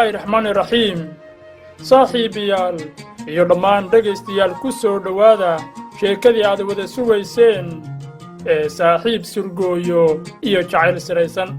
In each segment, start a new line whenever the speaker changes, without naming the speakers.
Bismillaahi Raxmaani Raxiim. Saaxiibayaal iyo dhammaan dhagaystayaal ku soo dhawaada sheekadii aad wada sugayseen ee saaxiib surgooyo iyo jacayl siraysan.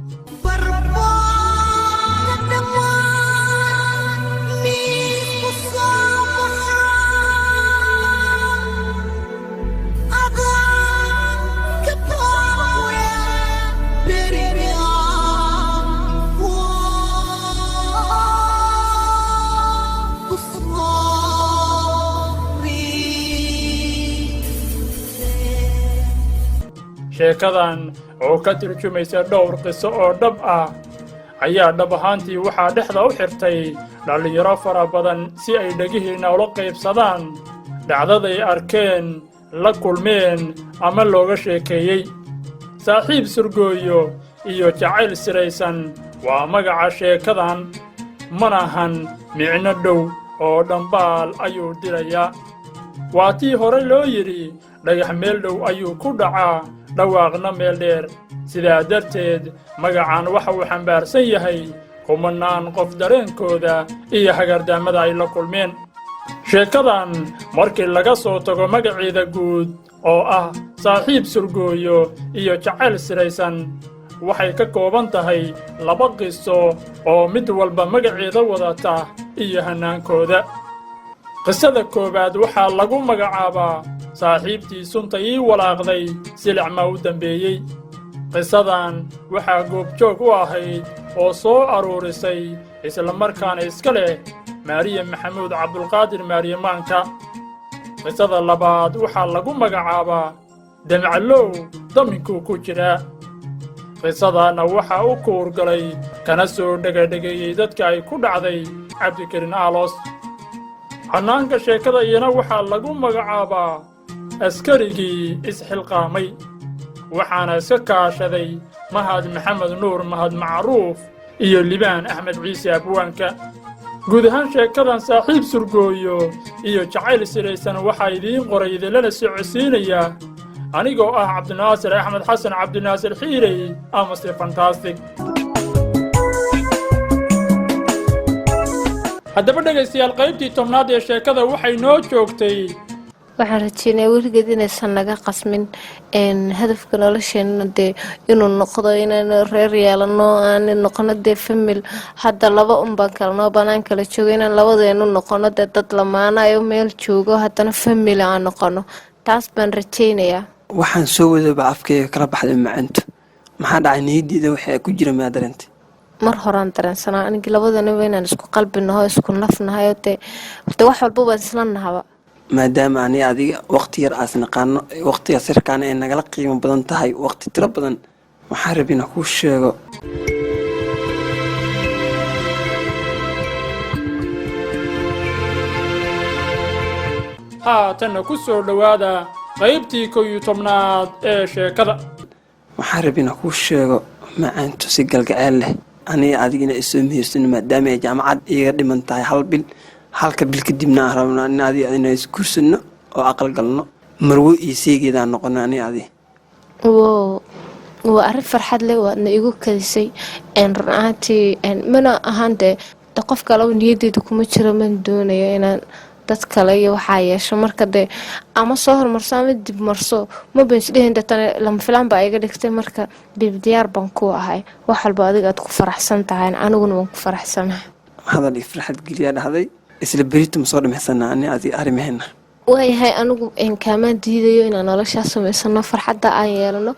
sheekadan oo ka turjumaysa dhowr qiso oo dhab ah ayaa dhab ahaantii waxaa dhexda u xirtay dhalinyaro fara badan si ay dhagihiina ula qaybsadaan dhacdaday arkeen la kulmeen ama looga sheekeeyey. saaxiib surgooyo iyo jacayl siraysan waa magaca sheekadan, manahan micno dhow oo dhambaal ayuu dirayaa. waa tii hore loo yidhi dhagax meel dhow ayuu ku dhacaa dhawaaqna meel dheer. sidaa darteed magacan waxa uu xambaarsan yahay kumanaan qof dareenkooda iyo hagardaamada ay la kulmeen. sheekadan markii laga soo tago magaceeda guud oo ah saaxiib surgooyo iyo jacayl siraysan, waxay ka kooban tahay 2 qiso oo mid walba magaceeda wadata iyo hanaankooda. qisada koowaad waxaa lagu magacaabaa saaxiibtii sunta ii walaaqday silic ma u dambeeyey. qisadan waxaa goobjoog u ahayd oo soo aruurisay isla markaana iska leh maariya maxamuud cabdulqaadir maariyamaanka. qisada labaad waxaa lagu magacaabaa damcalow daminkuu ku jiraa. qisadana waxaa u kuurgalay kana soo dhegadhegeeyey dadka ay ku dhacday cabdikarin aalos. hannaanka sheekada iyana waxaa lagu magacaabaa askarigii isxilqaamay, waxaana iska kaashaday mahad maxamed nuur mahad macruuf iyo libaan axmed ciise abwaanka. guud ahaan sheekadan saaxiib surgooyo iyo jacayl siraysan waxaa idiin qoray idinlana socodsiinaya anigoo ah cabdinaasir axmed xasan cabdinaasir xiirey amase fantastic. haddaba dhegaystayaal qaybtii 10aad ee sheekada waxay noo joogtay.
waxaan rajeynaa weligeed inaysan naga qasmin hadafka nolosheena dee inuu noqdo inaan reer yeelano aan noqono dee famil. hadda 2 unbaan kalnoo banaan kala joogo inaan labadeenu noqono dee dad lamaanayo meel joogo haddana famil aan noqono. taas baan rajeynayaa.
waxaan soo wadaba afkeyga kala baxday macanto. maxaa dhacay niyadiida waxay ku jira maa dareentay?
mar horaan dareensanaa anigii labadanaba inaan isku qalbinaho isku nafnahayo dee wax walba baan isla nahaba.
maadaama ani adiga waqti yar aas naqaano waqtiga sirkaana ay nagala qiimo badan tahay waqti tiro badan, waxaan rabaa inaan kuu sheego.
haatanna ku soo dhowaada qaybtii 11aad ee sheekada.
waxaan rabaa inaan kuu sheego macaanto si galgaceel leh aniga adigina isoo mihirsano maadaama ay jaamacad iiga dhiman tahay 1 bil. halka bil kadibna aan rabnaa in adiga inaan isguursano oo aqal galno marwo iyo seegeedaan noqono ani adiga.
waa arrin farxad leh waadna igu kadisay run ahaantii mana ahaan dee qof kaleba niyaddeeda kuma jiro man doonayo inaan dad kale iyo waxaa yeesho. marka dee ama soo hormarso ama dib marso ma baan isdhehin deetana lama filaan baa iga dhigtay. marka diyaar baan ku ahay wax walba adiga aad ku faraxsan tahay aniguna waan ku faraxsanahay.
hadal iyo farxad geliyaa dhahday isla berito ma soo dhamaysanaa ani adiga arrimaheena.
waayahay anigu kaamaan diidayo inaan noloshaas samaysano farxadda aan yeelano,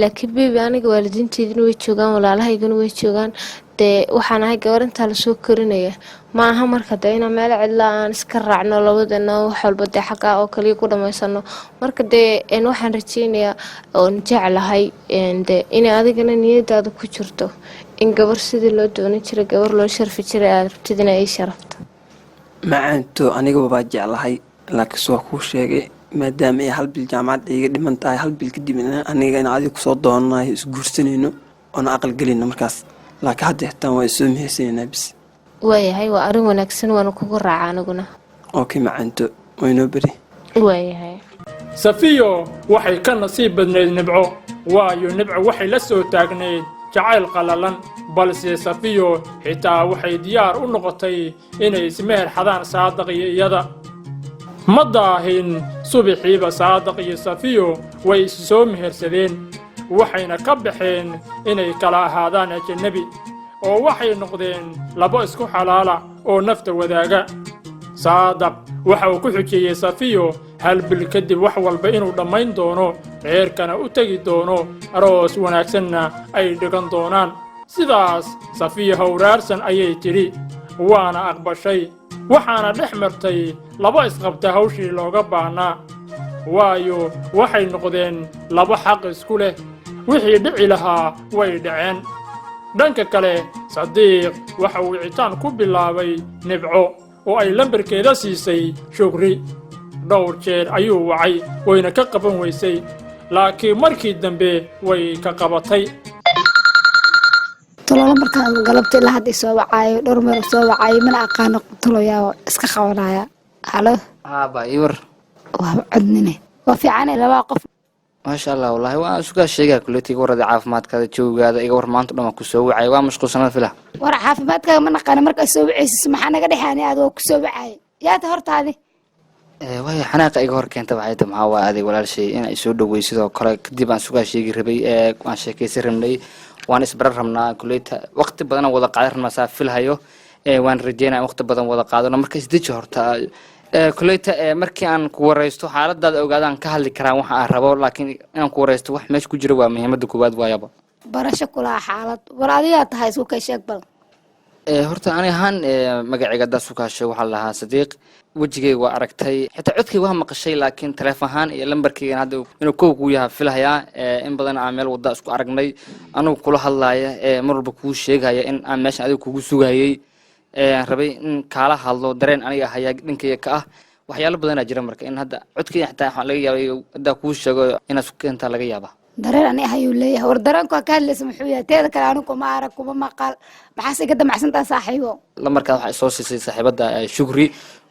laakiin bebi aniga waalidiinteedina way joogaan walaalahaygana way joogaan dee waxaan ahay gabar intaa lasoo korinaya ma aha. marka dee inaan meel cidla aan iska raacno labadeena wax walba dee xaggaa oo kaliya ku dhammaysano. marka dee waxaan rajeynayaa oon jeclahay dee inay adigana niyadaada ku jirto in gabar sidii loo doonan jiray gabar loo sharfi jiray aad rabtid inay ii sharafto.
macaanto anigaba baa jeclahay laakiin waa kuu sheegay maadaama ay 1 bil jaamacad iiga dhiman tahay 1 bil kadib aniga in adiga kusoo doonanayo isguursanayno oona aqal gelinno markaas. laakiin hadda xitaan waa isoo mihirsananaa bis.
waayahay waa arrin wanaagsan waana kugu raaca aniguna.
okay macaanto waynoo beri.
waayahay.
safiyo waxay ka nasiib badnayd nibco waayo nibco waxay la soo taagnayd jacayl qallalan balse safiyo xitaa waxay diyaar u noqotay inay ismeher xadaan saadaq iyo iyada ma daahin subaxiiba saadaq iyo safiyo way is soo mehersadeen waxayna ka baxeen inay kala ahaadaan ajanabi oo waxay noqdeen labo isku xalaala oo nafta wadaaga saadaq waxa uu ku xujeeyey safiyo hal bil kadib wax walba inuu dhammayn doono reerkana u tegi doono aroos wanaagsanna ay dhigan doonaan sidaas safiyo hawraarsan ayay tidhi waana aqbashay waxaana dhex martay laba isqabta hawshii looga baahnaa waayo waxay noqdeen laba xaq isku leh wixii dhici lahaa way dhaceen dhanka kale sadiiq waxa uu wicitaan ku bilaabay nibco oo ay lambarkeeda siisay shukri dhowr jeer ayuu wacay wayna ka qaban weysay laakiin markii dambe way ka qabatay
tolo markaan galabtay ilaa hadda soo wacaayo dhowr meel soo wacaayo mana aqaano toloyaa iska qabanaya halo
haaba iwar
waa codnine waa fiican laba qof
maasha Allah wallahi waa suuqa sheegay kuleetiga warada caafimaadkaada joogaada iga war maanta dhama ku soo wacay waa mashquulsanad fila
war caafimaadkaaga ma naqaan marka soo wacaysid maxaa naga dhexaanay aad oo ku soo wacay yaata hortaadi
way xanaaqa iga hor keenta waxay tahay maxaa waa adeeg walaashay in ay soo dhaweysidoo kale kadib aan suuqa sheegi rabay aan sheekaysan rabnay waan isbarar rabnaa kuleeta waqti badan wada qaadan masaa filhayo waan rajeynaa waqti badan wada qaadano marka isdeji horta kuleeta markii aan ku wareysto xaaladaada ogaadaan ka hadli karaa waxa aan rabo laakiin inaan ku wareysto wax meesha ku jira waa muhiimada koowaad waayaba
barasho kula xaalad war adiga tahay isku ka sheeg bal
horta ani ahaan magacayga daas ku kaashay waxa lahaa sadiiq wajigay waa aragtay xitaa codkay waa maqashay laakiin telefoon ahaan iyo lambarkayga hadda inuu koow ku yahay filhayaa in badan aan meel wada isku aragnay anigu kula hadlaaya mar walba kuu sheegaya in aan meesha adiga kugu sugayay rabay in kala hadlo dareen aniga ayaa dhinkayga ka ah waxyaalo badan jira marka in hadda codkayga xitaa waxa laga yaabay hadda kuu sheego inaad isku keenta laga yaaba
dareen ani ayuu leeyahay war dareenku ka hadlaysa muxuu yahay teeda kale anigu ma arag kuma maqal maxaa si gada macsantaa saaxiibo
lamarkaad waxa soo siisay saaxiibada shukri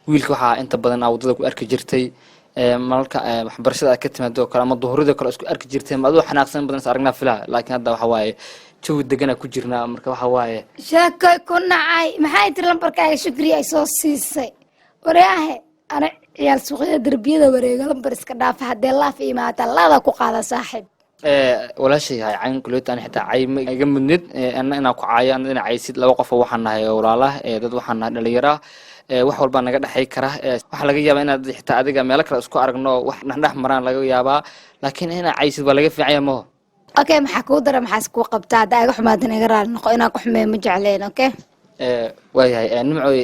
wiilka waxa inta badan wadada ku arki jirtay marka waxbarashada ka timaado kala ama duhurida kala isku arki jirtay ma adoo xanaaqsan badan aragnaa filaa laakiin hadda waxa waaye jawi degan ku jirnaa marka waxa waaye
sheekay ku nacay maxay tir lambarkaaga shukri ay soo siisay waraahe ana ciyaal suuqyada darbiyada wareega lambar iska dhaaf hadee laaf imaata laada ku qaada saaxiib
walaashay hay cayn kuleetaan xitaa cayma iga mudnid inaan ku caayaan in caysid laba qof waxaan nahay walaalaha dad waxaan nahay dhalinyaro wax walba naga dhaxay kara waxa laga yaabaa inaad xitaa adiga meel kale isku aragno wax dhex maraan laga yaabaa laakiin inaan caysid waa laga fiican yahay
okay maxaa ku dara maxaa ku qabtaa daaga xumaadin iga raal noqo inaan ku xumeeyo ma jecleen okay
waayahay nimcoy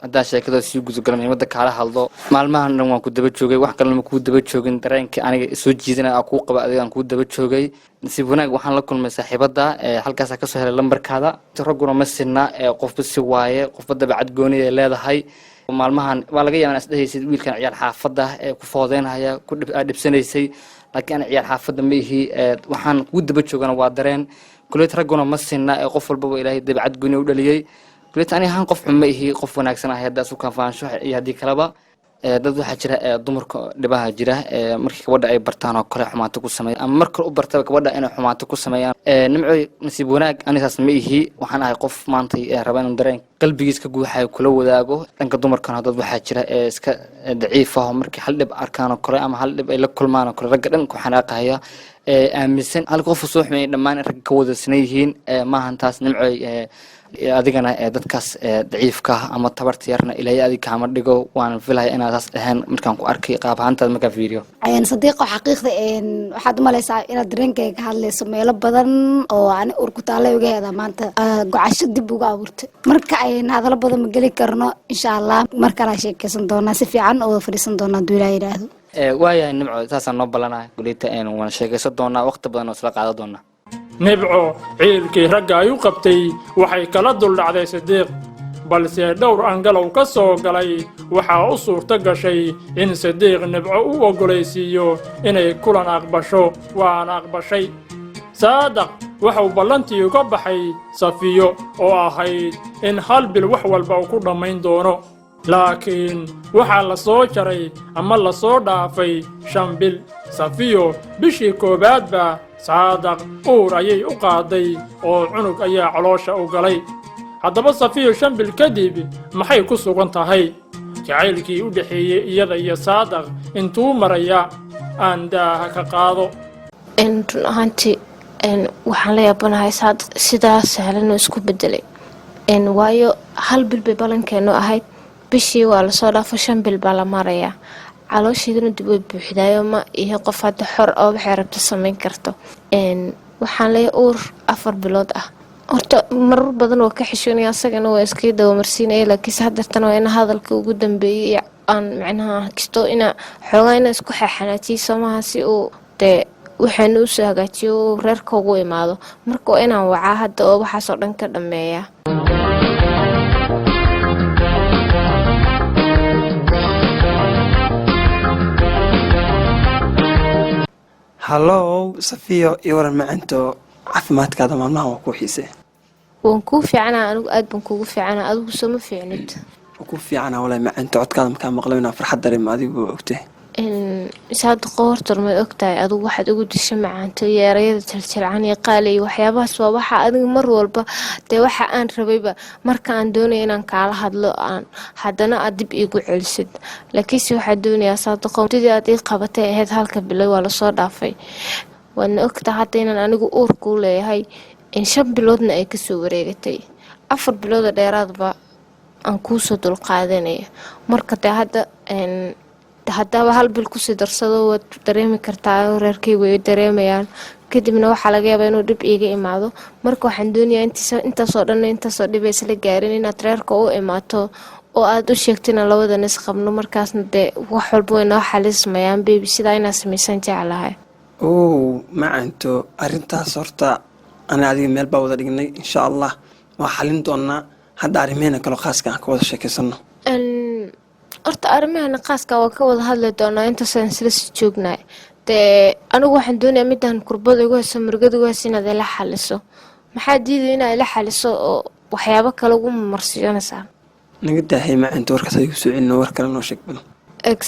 haddaan sheekada sii gudagalo muhiimada kaala hadlo maalmahan dhan waan ku daba joogay wax kalena ma kuu daba joogin dareenka aniga soo jiidana aan kuu qaba adiga aan kuu daba joogay nasiib wanaag waxaan la kulmay saaxiibada halkaas ka soo helay lambarkaada ragguna ma sinna qofba si waaye qofba dabacad gooni ay leedahay maalmahan waa laga yaabaa inaad dhahaysid wiilkan ciyaal xaafada ku foodeynaya ku dhibsanaysay laakiin ciyaal xaafada ma ihi waxaan kuu daba joogana waa dareen kuleet ragguna ma sinna qof walba ilaahay dabacad gooni u dhaliyay kuleet ani ahaan qof xun ma ihi qof wanaagsan ah hadda isku kanfaansho iyo haddii kaleba dad waxaa jira dumarka dhibaha jira markii gabadha ay bartaan oo kale xumaato ku sameeyaan ama marka u bartaba gabadha inay xumaato ku sameeyaan nimcoy nasiib wanaag anigaas ma ihi waxaan ahay qof maanta raba inuu dareen qalbigiis ka guuxayo kula wadaago dhanka dumarkana dad waxaa jira iska daciif ah markii hal dhib arkaan oo kale ama hal dhib ay la kulmaan oo kale ragga dhan ku xanaaqaya aaminsan hal qof soo xumeeyay dhammaan ragga ka wada sinayihiin maahan taas nimcoy adigana dadkaas daciifka ama tabarta yarna ilaahay adiga kama dhigo waan filayaa inaad taas ahaan markaan ku arkay qaab ahaantaad markaan fiiriyo
sadiiqo xaqiiqda waxaad umalaysaa inaad dareenkayga ka hadlayso meelo badan oo ani urku taale uga heedaa maanta gocasho dib uga abuurtay marka hadalo badan ma geli karno insha allah markala sheekaysan doonaa si fiican oo fadhiisan doonaa hadduu ilaahay yidhaahdo
waayahay nimco saasaan noo balanahay gulita waan sheekaysan doonaa waqti badan oo isla qaadan doonaa
nibco ciilkii ragga ay u qabtay waxay kala duldhacday sadiiq balse dhowr angalow ka soo galay waxaa u suurto gashay in sadiiq nibco u oggolaysiiyo inay kulan aqbasho waana aqbashay saadaq waxuu ballantii uga baxay safiyo oo ahayd in hal bil wax walba uu ku dhammayn doono laakiin waxaa la soo jaray ama la soo dhaafay 5 bil safiyo bishii koobaadba saadaq uur ayay u qaaday oo cunug ayaa caloosha u galay haddaba safiyo 5 bil kadib maxay ku sugan tahay jacaylkii u dhaxeeyay iyada iyo saadaq intuu maraya aan daaha ka qaado
run ahaantii waxaan la yaabanahay saadaq sidaas sahlan oo isku bedelay waayo 1 bil bay balankeenu ahayd bishii waa la soo dhaafay 5 bil baa la marayaa caloosheeduna dib u buuxdaayo ma iyo qof hadda xor oo waxay rabto samayn karto waxaan leeyahay uur 4 bilood ah horta marar badan oo ka xishoonaya asagana waa iska dawamarsiinaya laakiin hadda waa in hadalka ugu dambeeyay aan macnaha kisto ina xoogaa ina isku xaxanaatay samaha si uu waxaanu u soo hagaajiyo reerka ugu imaado marka waa inaan wacaa hadda oo waxaas oo dhan ka dhameeya
hallo safiyo iyo waran macanto caafimaadkaada maalmahan waa ku xiisay
waan ku fiicana anigu aad baan kugu fiicana adigu sama fiicnid
ku fiicana walaal macanto codkaada markaa maqlayna farxad dareem adigu ogtay
saad qoortar ma ogtahay adigu waxaad ugu dishay macaanto yeerayada jaljalcan iyo qaali iyo waxyaabahaas waa waxa adiga mar walba waxa aan rabayba marka aan doonayo inaan kaala hadlo aan haddana aad dib iigu celisid laakiinse waxaad doonayaa saadaqo sidii aad ii qabatay ahayd 1 bilood waa lasoo dhaafay waadna ogtahay hadda inaan anigu uur kuu leeyahay in 5 biloodna ay kasoo wareegatay 4 bilood dheeraadba aan kuusoo dulqaadanaya marka haddaba 1 bil ku sii darsado waad dareemi kartaa reerkaygu ay dareemayaan kadibna waxaa laga yaabaa inuu dhib iiga imaado marka waxaan doonayaa intaasoo dhan intaasoo dhib isla gaarin inaad reerka u imaato oo aad u sheegtina labadan is qabno markaasna wax walba way noo xalismayaan beebi sidaa inaad samaysan jeclahay
macanto arrintaas horta ana adiga meel baa wada dhignay insha allah waa xalin doonaa hadda arrimeena kale khaaska aan ka wada sheekaysano
horta arrimaheena khaaska waa ka wada hadli doonaa intaasaan isla sii joognay anigu waxaan doonayaa midaan kurbada igu hayso murugada igu hayso inaad ila xaliso maxaa diiday inaad ila xaliso oo waxyaabo kale ugu marsiinaysaa
naga daahay macanto warkaas adigu soo celino war kale noo sheeg bal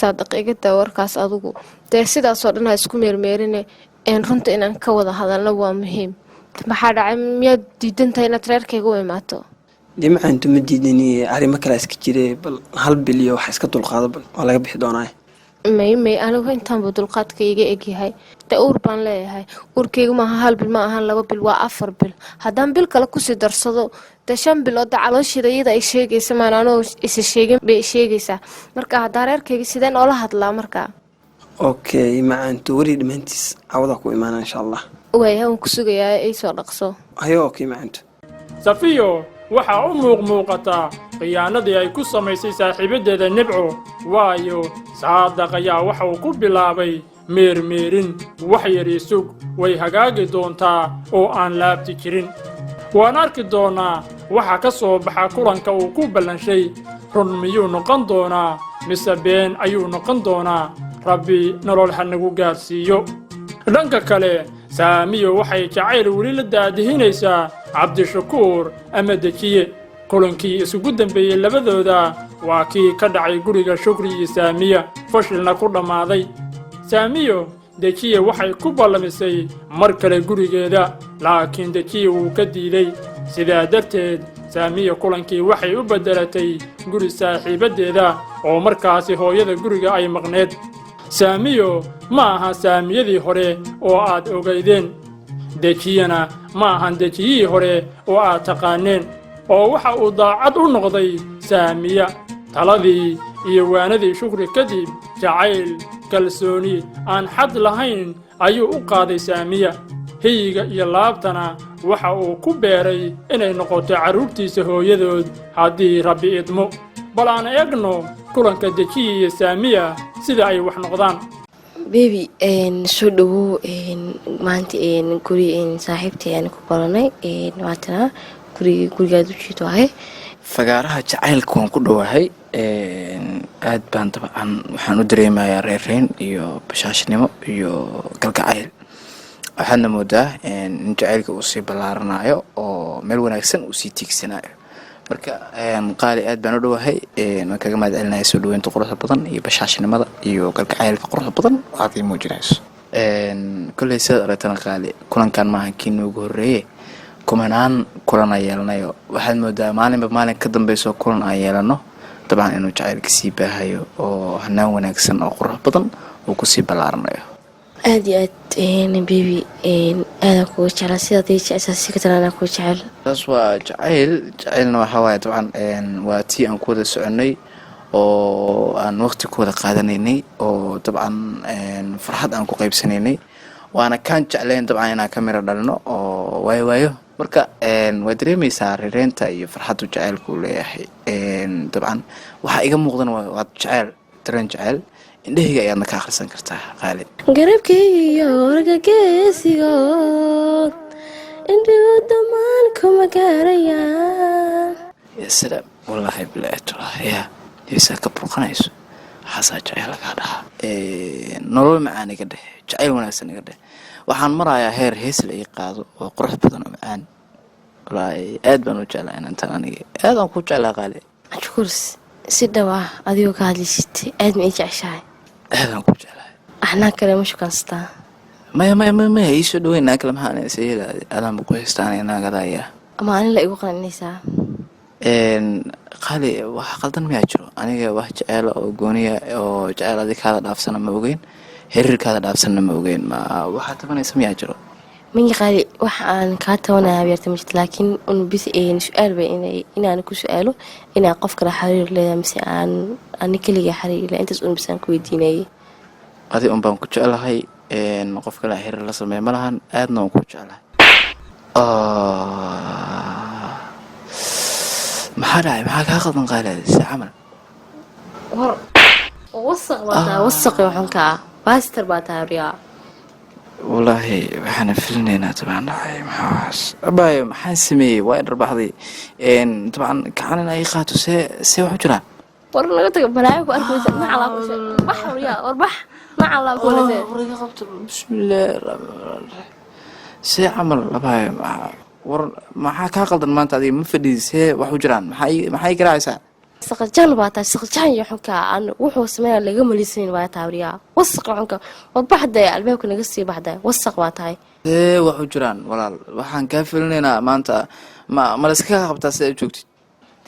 saadaq iga daa warkaas adigu sidaasoo dhan ha isku meermeerine runta inaan ka wada hadalno waa muhiim maxaa dhacay miyaad diidan tahay inaad reerkayga u imaato
macanto ma diidani arrimo kale iska jire bal 1 bil iyo wax iska dulqaado bal waa laga bixi doonaa
may anigu intaanba dulqaadka iga egyahay uur baan leeyahay uurkayga maaha 1 bil ma ahan 2 bil waa 4 bil haddaan bil kale kusii darsado 5 bilood caloosheeda iyada ay sheegaysa maan anoo isa sheegin bay sheegaysaa marka haddaa reerkayga sideen oola hadlaa markaa
okay macanto wari dhamaantiis cawada ku imaana insha allah
waan ku sugayaa ay soo dhaqso
hayo okay macanto
safiyo waxaa u muuqataa khiyaanadii ay ku samaysay saaxiibadeeda nibco waayo saadaq ayaa waxa uu ku bilaabay meermeerin wax yar isug way hagaagi doontaa oo aan laabti jirin waan arki doonaa waxa ka soo baxa kulanka uu ku ballanshay run miyuu noqon doonaa mise been ayuu noqon doonaa rabbi nolol ha nagu gaarsiiyo dhanka kale saamiyo waxay jacayl weli la daadihinaysaa cabdishakuur ama dejiye kulankii isugu dambeeyey labadooda waa kii ka dhacay guriga shukri iyo saamiya fashilna ku dhammaaday saamiyo dejiye waxay ku ballamisay mar kale gurigeeda laakiin dejiye wuu ka diiday sidaa darteed saamiya kulankii waxay u beddelatay guri saaxiibaddeeda oo markaasi hooyada guriga ay maqneed saamiyo ma aha saamiyadii hore oo aad ogaydeen dejiyana ma ahan dejiyihii hore oo aad taqaaneen oo waxa uu daacad u noqday saamiya taladii iyo waanadii shukri kadib jacayl kalsooni aan xad lahayn ayuu u qaaday saamiya hiyiga iyo laabtana waxa uu ku beeray inay noqoto carruurtiisa hooyadood haddii rabbi idmo bal aan eegno kulanka dejiye iyo saamiya sida ay wax noqdaan
bebi soo dhawow maanta guri saaxiibtay aan ku baranay maantana gurigaad u jeedo ahay
fagaaraha jacaylka waan ku dhowahay aad baan dabcan waxaan u dareemayaa reerreyn iyo bashaashnimo iyo galgacayl waxaadna moodaa in jacaylka uu sii ballaaranayo oo meel wanaagsan uu sii tiigsanayo marka qaali aad baan u dhowahay waan kaga mahad celinaya soo dhaweynta quruxda badan iyo bashaashnimada iyo galgacaylka quruxda badan aad ii muujinayso kolley sidaad aragtana qaali kulankan maaha kii noogu horreeye kumanaan kulan aan yeelanayo waxaad moodaa maalinba maalin ka dambayso kulan aan yeelano dabcan inuu jacaylka sii baahayo oo hanaan wanaagsan oo qurux badan uu kusii ballaaranayo
aad iyo aad bebi aadaan kuga jeclaa sidaad ii jeceshaa si ka talanaa kuga jecel
taas waa jacaylna waxaa waaye dabcan waa tii aan ku wada soconay oo aan waqti ku wada qaadanaynay oo dabcan farxad aan ku qaybsanaynay waana kaan jeclayn dabcan inaan ka miro dhalno oo waayo marka waa dareemaysaa reereenta iyo farxaddu jacaylku leeyahay dabcan waxaa iga muuqdan waa jacayl dareen jacayl indhahayga ayaadna ka akhrisan kartaa qaali
garabkayga iyo wargageysigood indhigu dhammaan kuma gaarayaan
ya salaam wallaahi bilaatullah yaa yeysaa ka burqanayso waxaasaa jacayl lagaa dhahaa nolol macaan iga dheh jacayl wanaagsan iga dheh waxaan marayaa heer hees la ii qaado oo qurux badan oo macaan wallaahi aad baan u jeclaa inantan aniga aad aan ku jeclaa qaali
shukurs si dhaw ah adigoo ka hadlaysid aad ma ii jeceshahay
aadaan ku jeclahay
axnaa kale ma shukaansataa
maya iisoo dhaweyn naa kale maxaan isayela adaanba ku haystaan naagadaaya
ama anin la igu qaninaysaa
qaali wax qaldan miyaa jiro aniga wax jeceela oo gooniya oo jeceel adig kaada dhaafsana ma ogeyn xiriirkaada dhaafsanna ma ogeyn ma waxaa tabanaysa miyaa jiro
mingi qaali wax aan kaa tabanaya habeerta ma jirto laakiin un bis su-aal bay inaan ku su-aalo inaan qof kale xariir leedahay mise ani keliga xariir le intaas un bis aan ku weydiinayay
adi un baan ku jeclahay qof kale xiriir la sameey ma lahan aadna waan ku jeclahay maxaa dhacay maxaa kaa qaldan qaaliadisa camal
war wasaq baa tahay wasaqi waxaan kaa baastar baa tahay riyaa
wallaahi waxaana filinaynaa dabcan dhacay maxaaas abaayo maxaan sameeyey waa idharbaxday dabcan gacan in ay qaato see wax u jiraan
war laga taga balaayo ku arkaysa macalaa ku bax riyaa war bax macalaa ku leedahay
wariga qabta bismillaah see camal abaayo war maxaa kaa qaldan maanta adiga ma fadhiisee wax u jiraan maxay garaacaysaa
saqajaan baa tahay saqajaan iyo xunkaa aan wuxuu sameeyaa laga malisanin baa tahay riyaa wasaq xunka war baxday albaabka naga sii baxday wasaq baa tahay
see wax u jiraan walaal waxaan kaa filinaynaa maanta ma la iskaga qabtaa si aad joogtid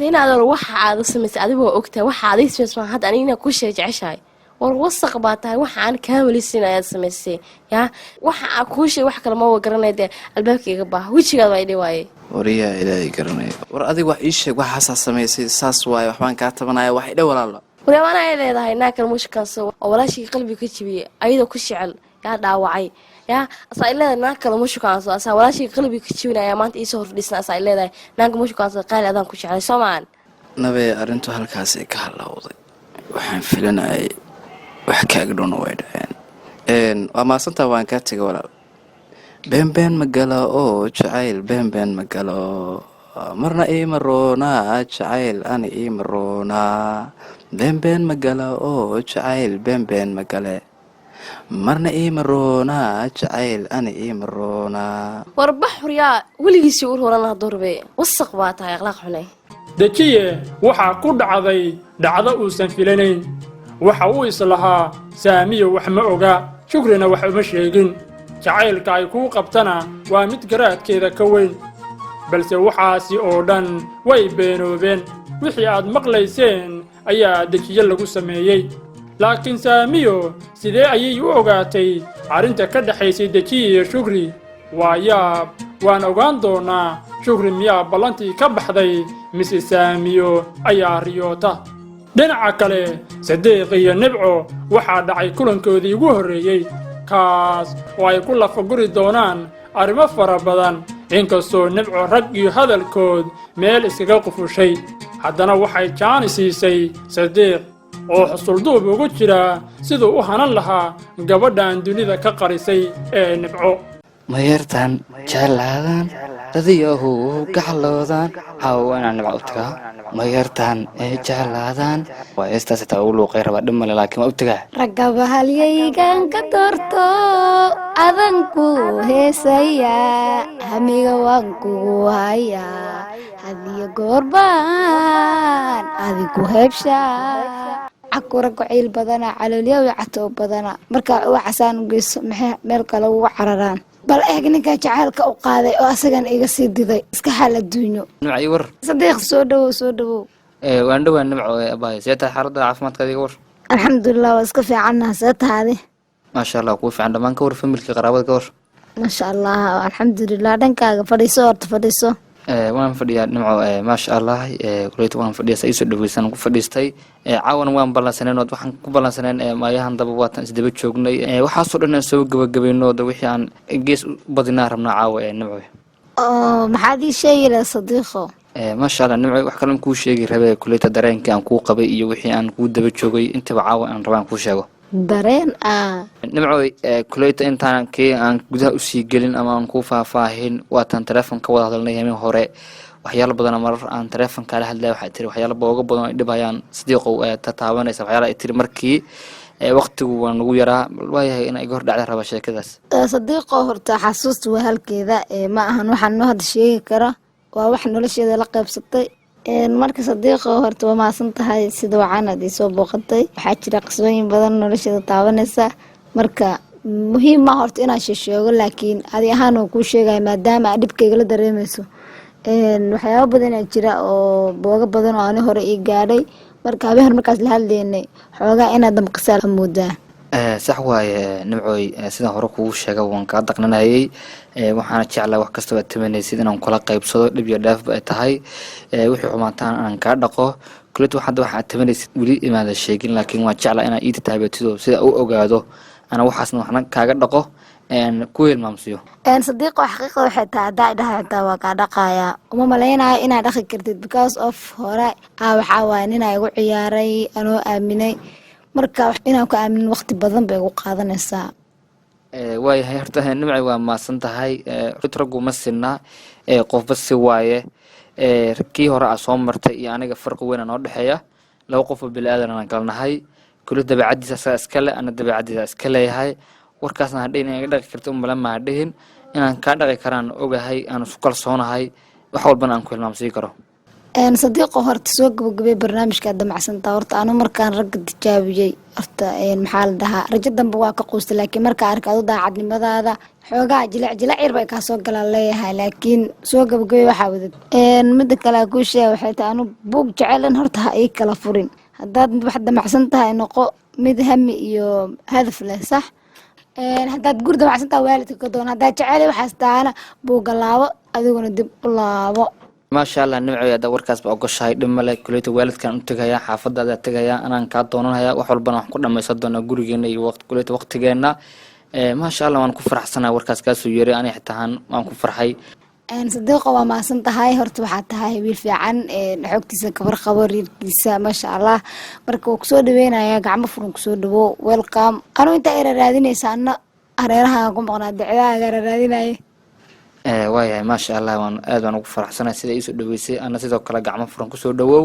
inaad waxa aad samaysay adigoo ogtahay waxa aad samaysay hadda aniga ku sheeg jeceshahay war wasaq baa tahay waxa aan kaa malisin ayaad samaysay yaa waxa aan ku sheeg wax kale ma garanayde albaabka iga baaha wajigaad waa idhi waaye
wariyaa ilaahay garanaya war adiga wax ii sheeg waxaasaa samaysay saas waaye waxbaan kaa tabanaya wax idha walaalo
wareemana ay leedahay naa kale mushkaanso oo walaashii qalbiga ka jibiyey ayadoo ku jecel yaa dhaawacay yaa asaa ay leedahay naa kale mushkaanso asaa walaashii qalbiga ka jibinaya maanta iisoo hordhisna asaa ay leedahay naanka mushkaanso qaali adaan ku jecelay soomaan
nabee arrintu halkaasay ka halowday waxaan filanayay wax kaaga dhowna way dhaceen waa maasantaa waan kaa tegay walaal beenbeen magala oo jacayl beenbeen magalo marna iima roonaa jacayl ani iima roonaa beenbeen magala oo jacayl beenbeen magale marna iima roonaa jacayl ani iima roonaa
war bax riyaa weligiisii u roran lahaa doorbe wasaq baa tahay akhlaaq xunay
dejiye waxaa ku dhacday dhacdo uusan filanayn waxa uu islahaa saamiyo wax ma oga shukrina wax uma sheegin jacaylka ay kuu qabtana waa mid garaadkeeda ka weyn balse waxaasi oo dhan way beenoobeen wixii aad maqlayseen ayaa dejiye lagu sameeyey laakiin saamiyo sidee ayay u ogaatay arrinta ka dhexaysay dejiye iyo shukri waa yaab waan ogaan doonaa shukri miyaa ballantii ka baxday mise saamiyo ayaa riyoota dhinaca kale sadiiq iyo nibco waxaa dhacay kulankoodii ugu horreeyey kaas oo ay ku lafaguri doonaan arrimo fara badan inkastoo nibco rag iyo hadalkood meel iskaga qufushay haddana waxay jaani siisay sadiiq oo xusulduub ugu jira siduu u hanan lahaa gabadhan dunida ka qarisay ee nibco
mayartan jeclaadaan dadiyahu gaxloodaan caawa inaan nibco u tagaa mayartan ee jeclaadaan waa heestaas xitaa ugu luuqay rabaa dhimale laakiin waa u tagaa
ragaba halyaygan ka doorto adanku heesaya hamiga waan kugu hayaa hadiyo goorbaan adigu heebshaa cakura gocayl badana caloolya way cato badana marka waxaan u geyso maxay meel kale ugu cararaan bal eeg ninka jacaylka u qaaday oo asagan iga sii diday iska xal adduunyo
nimcay war
sadiiq soo dhawow
waan dhawaan nimco abaay seeta xaaladda caafimaadkaada iga war
alxamdulilah waa iska fiicannaha see tahaadi
maasha allah kuu fiican dhammaan ka war familkii qaraabada ka war
maasha allah alxamdulilah dhankaaga fadhiiso horta fadhiiso
waan fadhiyaa nimco maasha allah kuleyta waan fadhiyaa iisoo dhaweysan ku fadhiistay caawana waan ballansaneen oo waxaan ku ballansaneen maayahan daba waatan isdaba joognay waxaasoo dhan aan soo gabagabayno wixii aan gees u badinaa rabnaa caawa nimco
maxaad ii sheegi lahaa sadiiqo
maasha allah nimco wax kale kuu sheegi rabe kuleyta dareenkii aan kuu qabay iyo wixii aan kuu daba joogay intaba caawa aan rabaan kuu sheego
dareen
nimco kuleyta intaan kii aan gudaha usii gelin ama aan kuu faahfaahin waataan teleefon ka wada hadalnay yamin hore waxyaalo badan marar aan teleefon kala hadlay waxay tiri waxyaalo booga badan ay dhibayaan sadiiqow tataabanaysa waxyaalo ay tiri markii waqtigu waa nagu yaraa waayahay in ay hor dhacda raba sheekadaas
sadiiqo horta xasuusta waa halkeeda ma ahan waxaan noo hadda sheegi kara waa wax nolosheeda la qaybsatay marka sadiiqo horta waa maasan tahay sida wacanad ii soo booqatay waxaa jira qisooyin badan nolosheeda taabanaysa marka muhiim ma horta inaan sheego laakiin adi ahaan oo kuu sheegaya maadaama aad dhibkayga la dareemayso waxyaaba badan aa jira oo booga badan oo ani hore ii gaadhay marka habeen markaas la hadlaynay xoogaa inaad damqisaa moodaa
sax waaye nimcooy sidaan hore kugu sheega waan kaa daqnanayay waxaana jeclaa wax kastaba tamanaysid inaan kula qaybsado dhib iyo dhaafba ay tahay wixii xumaataan aan kaa dhaqo kuleet hadda waxaad tamanaysid weli imaada sheegin laakiin waan jeclaa inaan iida taabatido sida u ogaado ana waxaasna waxna kaaga dhaqo ku hilmaamsiyo
sadiiqo xaqiiqda waxay tahay haddaa idhaha xitaa waa kaa dhaqayaa uma malaynayo inaad dhaqi kartid because of hore waxaa waaye ninaa igu ciyaaray anoo aaminay marka inaan ku aaminin waqti badan bay igu qaadanaysaa
waayahay horta nimcay waa maasan tahay raggu ma sinna qofba si waaye kii hore aa soo martay iyo aniga farqi weyn noo dhexeeya laba qofoo bili-aadan aan kala nahay kuli dabeecadiisa asaga iskale ana dabeecadiisa iska leeyahay warkaasna hadhihin inaga dhaqi karta umala maa dhihin inaan kaa dhaqi karaan ogahay aan isku kalsoonahay wax walbana aan ku hilmaamsii karo
sadiiqo horta soo gabagabay barnaamijkaa damacsantaa horta anu markaan ragga tijaabiyey horta maxaa la dhahaa rajo dambe waa ka quusta laakiin markaa arka adu daacadnimadaada xoogaa jilac yar bay kaa soo galaan leeyahay laakiin soo gabagabay waxaa wadad mida kale a kuu sheega waxay tahay anu buug jecelan horta ha ii kala furin haddaad wax damacsan tahay noqo mid hami iyo hadaf leh sax haddaad guri damacsan tahay waalidka ka doon haddaad jecel waxaas tahana buugga laabo adiguna dib u laabo
maasha allah nimcoy hadda warkaas ba ogoshahay dhib male kuleyta waalidkaan u tegayaa xaafadaada tegayaa anaan kaa doonanaya wax walbana waxaan ku dhamaysan doonaa gurigeena iyo kuleyta waqtigeena maasha allah waan ku faraxsanaa warkaas kaasoo yeeray ani xitahaan waan ku farxay
sadiiqo waa maasan tahay horta waxaa tahay wiil fiican xogtiisa kabar qabo riirkiisa maasha allah marka waa kusoo dhaweynayaa gacmo furan kusoo dhawo welcome anuu intaa iraraadinaysa ana hareeraha ku maqnaa dicdaaga raraadinaya
waayahay maasha allah waan aad baan ugu faraxsanahay sida iisoo dhaweysay ana sidoo kale gacmo furan kusoo dhawow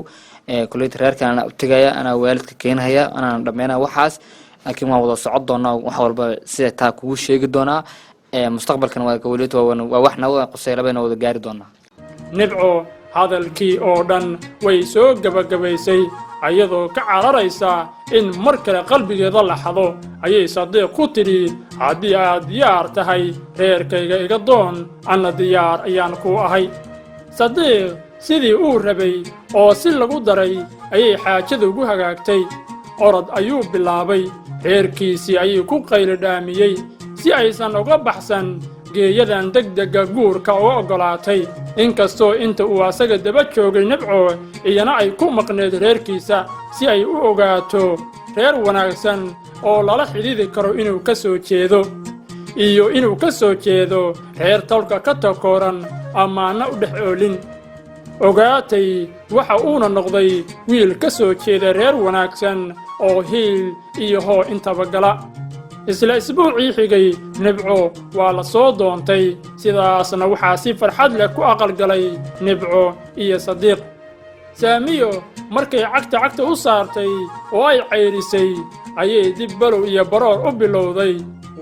kuleyta reerkan anaa u tegaya anaa waalidka keenhaya anaan dhameynaya waxaas laakiin waan wada socon doonaa wax walba sida taa kugu sheegi doonaa mustaqbalkan waa kawaliyad waa wax naga qosaylabayna wada gaari doonaa
nibco hadalkii oo dhan way soo gabagabaysay ayadoo ka cararaysa in mar kale qalbigeeda la xado ayay sadiiq ku tidhi haddii aad diyaar tahay reerkayga iga doon anna diyaar ayaan ku ahay sadiiq sidii uu rabay oo si lagu daray ayay xaajada ugu hagaagtay orod ayuu bilaabay reerkiisii ayuu ku qaylidhaamiyey si aysan uga baxsan geeyadan degdega guurka uga oggolaatay inkastoo inta uu asaga daba joogay nibco iyana ay ku maqneed reerkiisa si ay u ogaato reer wanaagsan oo lala xidhiidi karo inuu ka soo jeedo iyo inuu ka soo jeedo reer tolka ka takooran ammaana u dhex oolin ogaatay waxa uuna noqday wiil ka soo jeeda reer wanaagsan oo hiil iyo hoo intaba gala isla isbuucii xigay nibco waa la soo doontay sidaasna waxaa si farxad leh ku aqalgalay nibco iyo sadiiq saamiyo markay cagta u saartay oo ay cayrisay ayay dib balow iyo baroor u bilowday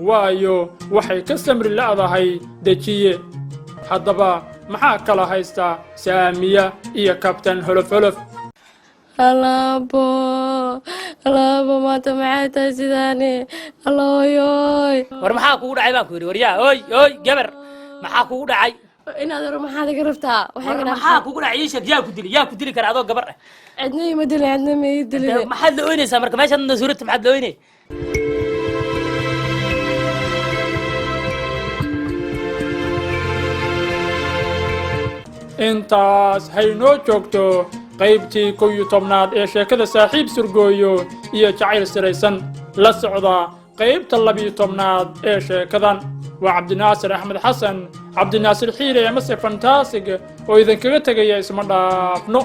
waayo waxay ka samri la'dahay dejiye haddaba maxaa kala haysta saamiya iyo kabtan holof
alaabo allaaba maanta maxay tahay sidaani allooyoy
war maxaa kugu dhacay baan ku yidhi waryaa oy gabar maxaa kugu dhacay
inaad hore maxaad iga rabtaa
maxaa kugu dhacay ii sheeg yaa ku dili kara adoo gabar ah
cidna ima dilin cidna ma ii dilin
maxaad la oynaysaa marka meeshaad suuradta maxaad la oynay
intaas haynoo joogto qaybtii 11aad ee sheekada saaxiib surgooyo iyo jacayl siraysan la socda qaybta 12aad ee sheekadan waa cabdinaasir axmed xasan cabdinaasir xiire mase fantaasig oo idinkaga tegaya isma dhaafno